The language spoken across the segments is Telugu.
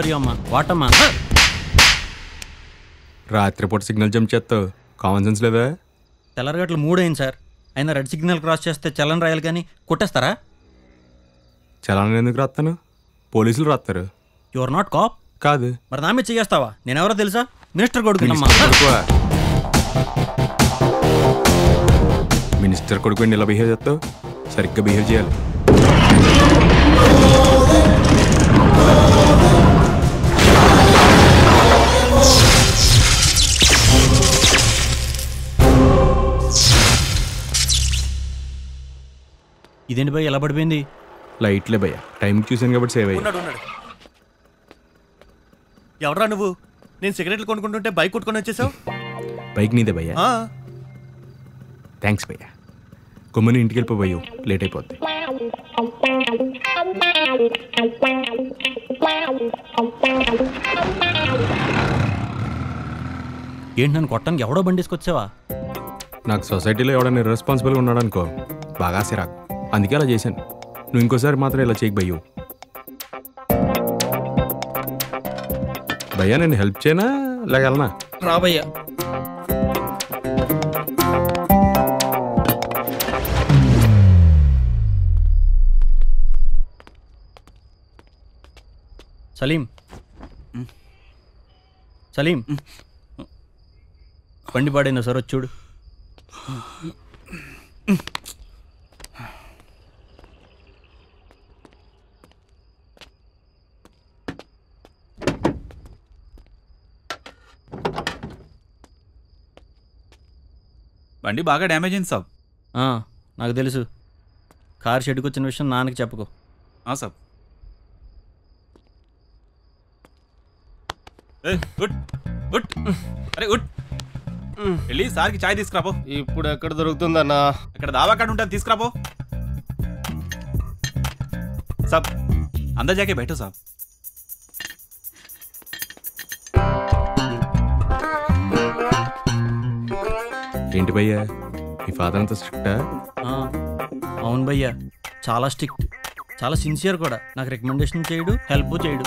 ఆర్ యూ అమ్మా? వాటమ్మా? రాత్రిపూట సిగ్నల్ జంప్ చేస్తావు, కామన్ సెన్స్ లేదా? తెల్లరగట్లు 3 అయింది సార్, అయినా రెడ్ సిగ్నల్ క్రాస్ చేస్తే చలన్ రాయాలి కానీ కొట్టేస్తారా? చలానా ఎందుకు రాస్తాను? పోలీసులు రాస్తారు. You are not cop. కాదు. మరి నా మీద చేస్తావా? నేను ఎవరో తెలుసా? మినిస్టర్ కొడుకు. మినిస్టర్ కొడుకు ఇలా బిహేవ్ చేస్తావు? సరిగ్గా బిహేవ్ చేయాలి. ఇదేంటి భయ్య ఎలా పడిపోయింది? లైట్లే భయ్య, టైం చూసాను కాబట్టి సేవ్ అయ్యి. ఎవరా నువ్వు? నేను సిగరెట్లు కొనుక్కుంటుంటే బైక్ కొట్టుకొని వచ్చేసావు. బైక్ నీదే భయ్య? థ్యాంక్స్ భయ్య. కొమ్మని ఇంటికి వెళ్ళిపోయావు, లేట్ అయిపోద్ది. ఏంటి నన్ను కొట్టడానికి ఎవడో బండి తీసుకొచ్చావా? నాకు సొసైటీలో ఎవడైనా రెస్పాన్సిబుల్గా ఉన్నాడు అనుకో, బాగా సిరాకు, అందుకే అలా చేశాను. నువ్వు ఇంకోసారి మాత్రం ఇలా చేయకు భయ్యు. భయ్యా నేను హెల్ప్ చేయనా లేక వెళ్ళనా? రా భయ్యా. సలీం, సలీం, బండి పాడైందా సార్? వచ్చి చూడు. బండి బాగా డ్యామేజ్ అయింది సాబ్. నాకు తెలుసు. కార్ షెడ్కి వచ్చిన విషయం నాన్నకి చెప్పుకో. సాబ్. Good good. అరే గుడ్, వెళ్ళి సార్కి చాయ్ తీసుకురాపో. ఇప్పుడు ఎక్కడ దొరుకుతుందన్నా? ఇక్కడ దావా కార్డు ఉంటుంది, తీసుకురాపో. సాబ్ అందర్ జాకే బయట సాబ్. ఏంటి భయ్యా, మీ ఫాదర్ అంతా స్ట్రిక్టా? అవును భయ్యా, చాలా స్ట్రిక్ట్, చాలా సిన్సియర్ కూడా. నాకు రికమెండేషన్ చేయడు, హెల్ప్ చేయడు.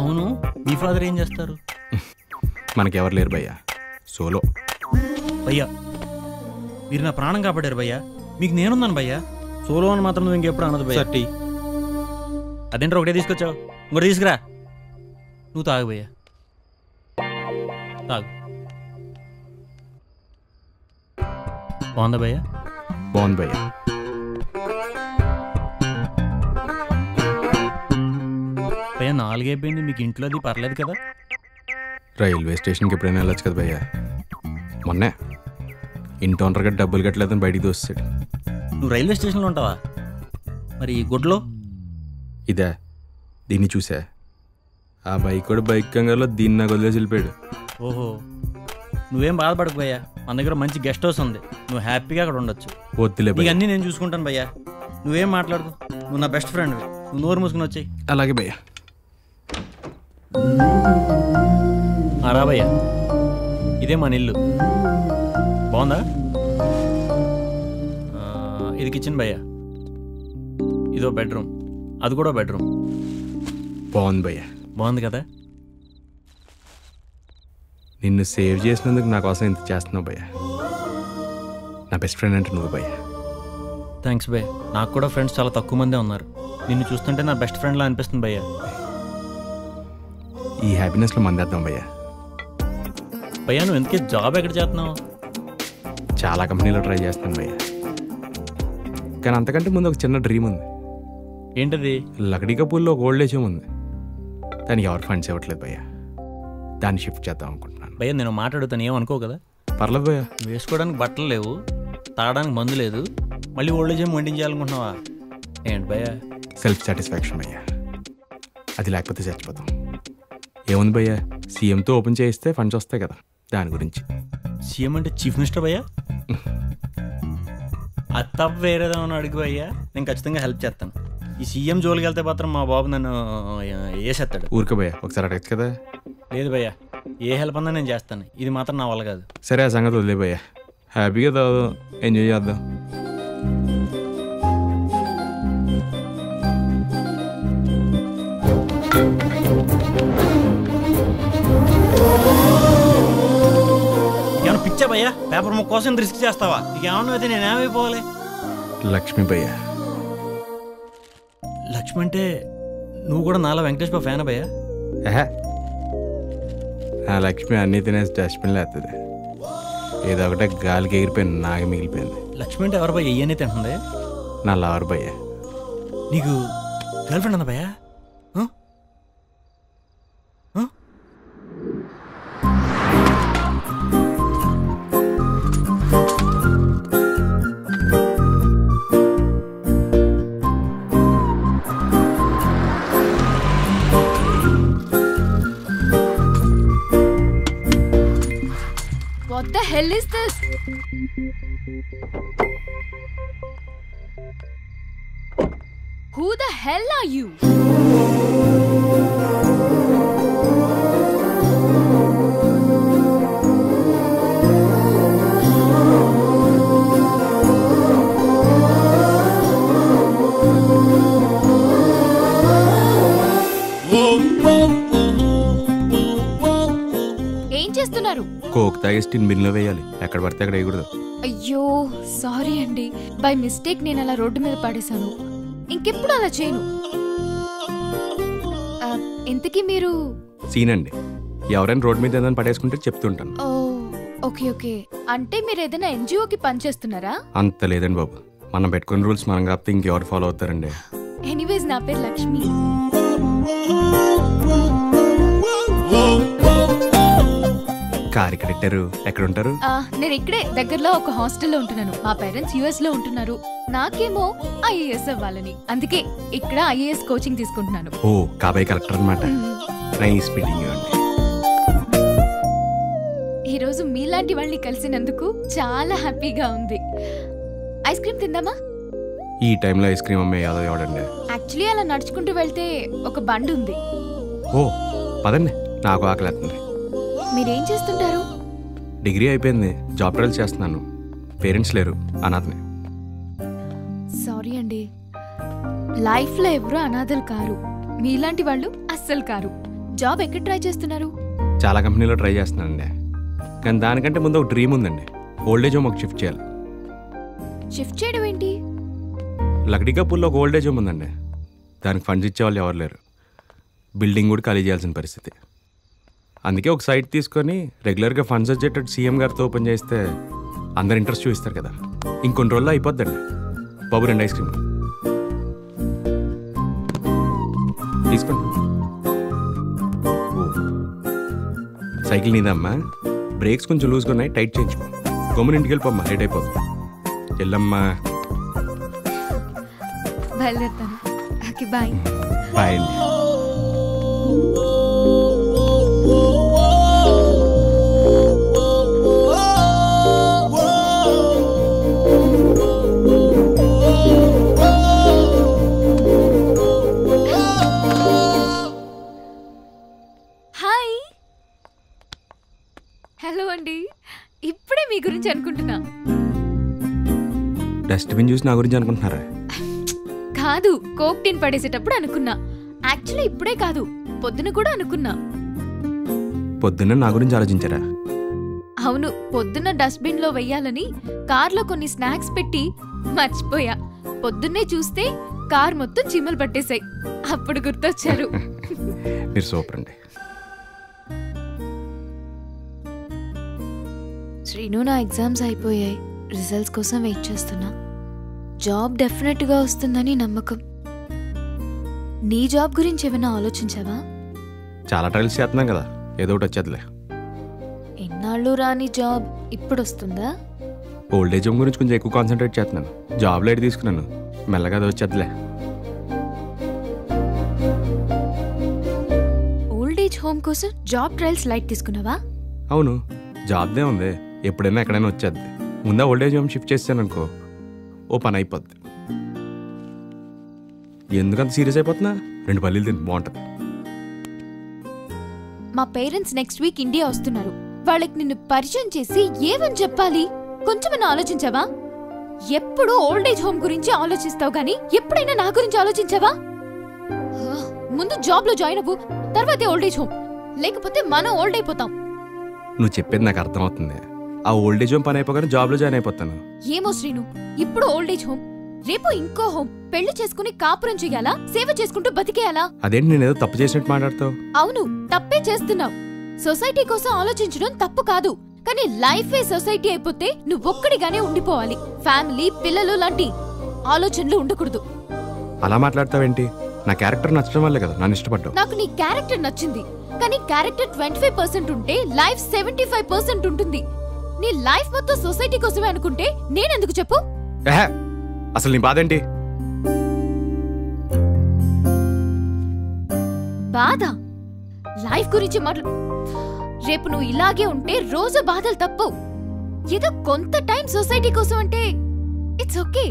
అవును, మీ ఫాదర్ ఏం చేస్తారు? మనకెవరు లేరు భయ్యా, సోలో. భయ్యా మీరు నా ప్రాణం కాపాడారు భయ్యా, మీకు నేనున్నాను భయ్యా. సోలో అని మాత్రం నువ్వు ఇంకెప్పుడు అనదు భయ్యా. అదేంటో ఒకటే తీసుకొచ్చావు, ఇంకోటి తీసుకురా. నువ్వు తాగు భయ్యా, తాగు. బాగుందా భయ్యా? బాగుంది భయ్యా. భయ్యా 4 అయిపోయింది, మీకు ఇంట్లోది పర్లేదు కదా? రైల్వే స్టేషన్కి ఎప్పుడైనా వెళ్ళొచ్చు కదా భయ్యా. మొన్నే ఇంటి ఓనర్గా డబ్బులు కట్టలేదని బయటికి దోస్తాడు. నువ్వు రైల్వే స్టేషన్లో ఉంటావా? మరి గుడ్లో ఇదే, దీన్ని చూసా. ఆ బైక్ కూడా బైక్ కంగారులో దీన్ని నాకు వదిలేసి వెళ్ళిపోయాడు. ఓహో, నువ్వేం బాధపడకు భయ్యా, మన దగ్గర మంచి గెస్ట్ హౌస్ ఉంది, నువ్వు హ్యాపీగా అక్కడ ఉండొచ్చు. వద్దులే భయ్యా, అన్నీ నేను చూసుకుంటాను భయ్యా, నువ్వేం మాట్లాడుకో. నువ్వు నా బెస్ట్ ఫ్రెండ్, నువ్వు నోరు మూసుకుని వచ్చాయి. అలాగే భయ్యా. రా భయ్యా, ఇదే మన ఇల్లు. బాగుందా? ఇది కిచెన్ భయ్యా, ఇదో బెడ్రూమ్, అది కూడా బెడ్రూమ్. బాగుంది భయ్యా. బాగుంది కదా? నిన్ను సేవ్ చేసినందుకు నా కోసం ఇంత చేస్తున్నావు భయ్యా. నా బెస్ట్ ఫ్రెండ్ అంటే నువ్వు భయ్యా. థ్యాంక్స్ భయ్యా. నాకు కూడా ఫ్రెండ్స్ చాలా తక్కువ మందే ఉన్నారు, నిన్ను చూస్తుంటే నా బెస్ట్ ఫ్రెండ్లా అనిపిస్తుంది భయ్యా. ఈ హ్యాపీనెస్లో మందేద్దాం భయ్యా. భయ్యా నువ్వు ఎందుకే జాబ్ ఎక్కడ చేస్తున్నావు? చాలా కంపెనీలో ట్రై చేస్తాను భయ్యా, కానీ అంతకంటే ముందు ఒక చిన్న డ్రీమ్ ఉంది. ఏంటది? లకడీ కపూర్లో ఒక ఓల్డ్ ఏజ్ హోమ్ ఉంది, దానికి ఎవరు ఫండ్స్ ఇవ్వట్లేదు భయ్యా. దాన్ని షిఫ్ట్ చేద్దాం అనుకుంటున్నాను భయ్యా. నేను మాట్లాడుతాను, ఏమనుకో కదా? పర్లేదు భయ్యా. వేసుకోవడానికి బట్టలు లేవు, తాగడానికి మందు లేదు, మళ్ళీ ఓల్డ్ ఏజ్ హోమ్ వండించాలనుకుంటున్నావా? ఏంటి భయ్యా? సెల్ఫ్ సాటిస్ఫాక్షన్ భయ్యా, అది లేకపోతే చచ్చిపోతాం. ఏముంది భయ్యా, సీఎంతో ఓపెన్ చేయిస్తే ఫండ్స్ వస్తాయి కదా, దాని గురించి. సీఎం అంటే చీఫ్ మినిస్టర్ భయ్యా? అది తప్ప వేరేదేమన్నా అడుగు భయ్యా, నేను ఖచ్చితంగా హెల్ప్ చేస్తాను. ఈ సీఎం జోలికి వెళ్తే మాత్రం మా బాబు నన్ను వేసేస్తాడు. ఊరికే భయ్యా, ఒకసారి అడగచ్చు కదా. లేదు భయ్యా, ఏ హెల్ప్ అన్నా నేను చేస్తాను, ఇది మాత్రం నా వల్ల కాదు. సరే ఆ సంగతి వదిలే భయ్యా, హ్యాపీగా తాగుదాం, ఎంజాయ్ చేద్దాం. భయ్యా పేపర్ ముక్క కోసం రిస్క్ చేస్తావా? నీకేమన్నా అయితే నేనేమైపోవాలి? లక్ష్మి భయ్య. లక్ష్మి అంటే నువ్వు కూడా నాలా వెంకటేష్ బాబు ఫ్యానా భయ్యా? ఆ లక్ష్మి అన్నీ తినేసి డస్ట్బిన్లో వేస్తుంది. ఏదో ఒకటే గాలికి ఎగిరిపోయింది, నాగా మిగిలిపోయింది. లక్ష్మి అంటే ఎవరు భయ్య? ఇవన్నీ తింటుంది. నా లవర్ భయ్య. నీకు గర్ల్ ఫ్రెండ్ ఉందా భయ్యా? What the hell is this? Who the hell are you? ఏం చేస్తున్నారు? కోక్ తాగేసి టిన్ బిన్లో వేయాలి, ఎక్కడ పడితే అక్కడ వేయకూడదు. అయ్యో సారీ అండి, బై మిస్టేక్ నేను అలా రోడ్డు మీద పడేశాను. ఇంకెప్పుడు అలా చేయను. ఇంతకీ మీరు? సీన్ అండి, ఎవరైనా రోడ్ మీద ఏదైనా పడేసుకుంటే చెప్తుంటాను. ఓ ఓకే ఓకే, అంటే మీరు ఏదైనా ఎన్జిఓకి పనిచేస్తున్నారా? అంత లేదండి బాబు, మనం పెట్టుకున్న రూల్స్ మనం కాకపోతే ఇంకెవరు ఫాలో అవుతారండి. ఎనీవేస్ నా పేరు లక్ష్మి. కార్ ఇక్కడ పెట్టారు, ఎక్కడ ఉంటారు? నేను ఇక్కడే దగ్గరలో ఒక హాస్టల్లో ఉంటున్నాను. మా పేరెంట్స్ యుఎస్ లో ఉంటున్నారు. నాకేమో ఐఏఎస్ అవ్వాలని, అందుకే ఇక్కడ ఐఏఎస్ కోచింగ్ తీసుకుంటున్నాను. ఓ కాబోయే కలెక్టర్ అన్నమాట. నైస్ మీటింగ్ యు అండి. ఈ రోజు మీలాంటి వాళ్ళని కలిసినందుకు చాలా హ్యాపీగా ఉంది. ఐస్ క్రీమ్ తిందామా? ఈ టైంలో ఐస్ క్రీమ్ అమ్మే యాదవ్ ఎవడండి? యాక్చువల్లీ అలా నడుచుకుంటూ వెళ్తే ఒక బండి ఉంది. ఓ పదండి, నాకు ఆకలేస్తుంది. మీరేం చేస్తుంటారు? డిగ్రీ అయిపోయింది, జాబ్ ట్రయల్స్ చేస్తున్నాను. పేరెంట్స్ లేరు, అనాథనే. సారీ అండి, లైఫ్ లో ఎవరు అనాథలు కారు. మీలాంటి వాళ్ళు అస్సలు కారు. జాబ్ ఎక్కడ ట్రై చేస్తున్నారు? చాలా కంపెనీలో ట్రై చేస్తున్నానండి, కానీ దానికంటే ముందు ఒక డ్రీమ్ ఉందండి. ఓల్డేజ్ హోమ్ ఒక షిఫ్ట్ చేయాలి. షిఫ్ట్ చేయడం ఏంటి? లక్డీకాపూర్లో ఒక ఓల్డేజ్ హోమ్ ఉందండి, దానికి ఫండ్స్ ఇచ్చేవాళ్ళు ఎవరు లేరు. బిల్డింగ్ కూడా ఖాళీ చేయాల్సిన పరిస్థితి. అందుకే ఒక సైట్ తీసుకొని రెగ్యులర్గా ఫండ్స్ వచ్చేటట్టు సీఎం గారితో ఓపెన్ చేస్తే అందరు ఇంట్రెస్ట్ చూపిస్తారు కదా. ఇంకొన్ని రోజుల్లో అయిపోద్దండి. బాబు 2 ఐస్ క్రీమ్ తీసుకోండి. సైకిల్ నీదమ్మా, బ్రేక్స్ కొంచెం లూజ్గా ఉన్నాయి, టైట్ చేయించుకో. గమ్మున ఇంటికి వెళ్ళిపోమ్మా, లేట్ అయిపోతుంది. వెళ్ళమ్మా. బయలుదేరుతాను. Okay bye. బాయ్ అండి. హాయ్. హలో అండి, ఇప్పుడే మీ గురించి అనుకుంటున్నా. డస్ట్బిన్ చూసి నా గురించి అనుకుంటున్నారా? కాదు, కోక్ టిన్ పడేసేటప్పుడు అనుకున్నా. యాక్చువల్లీ ఇప్పుడే కాదు, పొద్దున కూడా అనుకున్నా. పొద్దున్న నా గురించి ఆలోచించారా? అవును, పొద్దున్న డస్ట్బిన్ లో వెయ్యాలని కార్లో కొన్ని స్నాక్స్ పెట్టి మర్చిపోయా. పొద్దున్నే చూస్తే కార్ మొత్తం చీమలు పట్టేశాయి. అప్పుడు గుర్తొచ్చారు. మీరు సూపర్ అండి. శ్రీను, నా ఎగ్జామ్స్ అయిపోయాయి. రిజల్ట్స్ కోసం వెయిట్ చేస్తున్నా. జాబ్ డెఫినెట్ గా వస్తుందని నమ్మకం. నీ జాబ్ గురించి ఏమైనా ఆలోచించావా? చాలా ట్రయల్స్ చేస్తున్నాం కదా, ఏదో ఒకటి వచ్చేదిలే. ఎన్నాళ్ళు రాని జాబ్ ఇప్పుడు వస్తుందా? ఓల్డేజ్ హోమ్ గురించి కొంచెం ఎక్కువ కాన్సన్ట్రేట్ చేస్తున్నాను. జాబ్ లైట్ తీసుకున్నాను, మెల్లగా అది వచ్చేదిలే. ఓల్డేజ్ హోమ్ కోసం జాబ్ ట్రయల్స్ లైట్ తీసుకున్నావా? అవును, జాబ్దే ఉంది, ఎప్పుడైనా ఎక్కడైనా వచ్చేది. ముందా ఓల్డేజ్ హోమ్ షిఫ్ట్ చేస్తాను అనుకో, ఓ పని అయిపోద్ది. ఎందుకంత సీరియస్ అయిపోతున్నా? 2 పల్లీలు తిని బాగుంటుంది. మా పేరెంట్స్ నెక్స్ట్ వీక్ ఇండియా వస్తున్నారు. వాళ్ళకి నిన్ను పరిచయం చేసి ఏమని చెప్పాలి? కొంచెమైనా ఆలోచించావా? ఎప్పుడు ఓల్డేజ్ హోమ్ గురించి ఆలోచిస్తావు గానీ ఎప్పుడైనా నా గురించి ఆలోచించావా? ముందు జాబ్ లో జాయిన్ అవ్వు, తర్వాతే ఓల్డేజ్ హోమ్. లేకపోతే మనం ఓల్డ్ అయిపోతాం. నువ్వు చెప్పేది నాకు అర్థమవుతుంది. ఆ ఓల్డేజ్ హోమ్ పని అయిపోగానే జాబ్లో జాయిన్ అయిపోతాను. ఏమో శ్రీను, ఇప్పుడు ఓల్డేజ్ హోమ్, రేపు ఇంకో హోమ్. పెళ్లి చేసుకుని కాపురం చెయ్యాలా, సేవ చేసుకుంటూ బతికేయాలా? అదేంటి నేను ఏదో తప్పు చేసినట్టు మాట్లాడతావు? అవును, తప్పే చేస్తున్నావు. సొసైటీ కోసం ఆలోచించడం తప్పు కాదు, కానీ లైఫే సొసైటీ అయిపోతే నువ్వొక్కడిగానే ఉండిపోవాలి. ఫ్యామిలీ, పిల్లలు లాంటి ఆలోచనలు ఉండకూడదు. అలా మాట్లాడతావేంటి? నా క్యారెక్టర్ నచ్చడం వల్లే కదా నన్ను ఇష్టపడ్డావు. నాకు నీ క్యారెక్టర్ నచ్చింది, కానీ క్యారెక్టర్ 25% ఉంటే లైఫ్ 75% ఉంటుంది. నీ లైఫ్ మొత్తం సొసైటీ కోసమే అనుకుంటే నేనెందుకు చెప్పు? అసలు నీ బాధ ఏంటి? బాధ లైఫ్ గురించి రేపు నువ్వు ఇలాగే ఉంటే రోజు బాధలు తప్పవు. ఏదో కొంత టైం సొసైటీ కోసం అంటే ఇట్స్ ఓకే,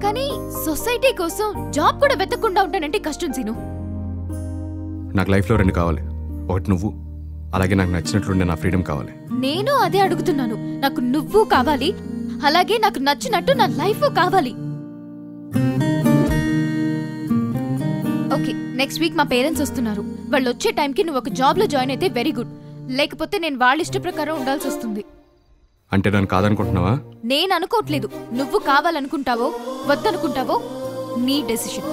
కానీ సొసైటీ కోసం జాబ్ కూడా వెతకుండా ఉంటానంటే కష్టం సీను. నాకు లైఫ్లో 2 కావాలి. ఒకటి నువ్వు, అలాగే నాకు నచ్చినట్లుండే నా ఫ్రీడమ్ కావాలి. నేను అదే అడుగుతున్నాను. నాకు నువ్వు కావాలి, అలాగే నాకు నచ్చినట్టు నా లైఫ్ కావాలి. ఓకే, నెక్స్ట్ వీక్ మా పేరెంట్స్ వస్తున్నారు. వాళ్ళు వచ్చే టైంకి నువ్వు ఒక జాబ్ లో జాయిన్ అయితే వెరీ గుడ్, లేకపోతే నేను వాళ్ళ ఇష్ట ప్రకారం ఉండాల్సి వస్తుంది. అంటే నన్ను కాదనుకుంటున్నావా? నేను అనుకోవట్లేదు. నువ్వు కావాలనుకుంటావో వద్దనుకుంటావో నీ డెసిషన్.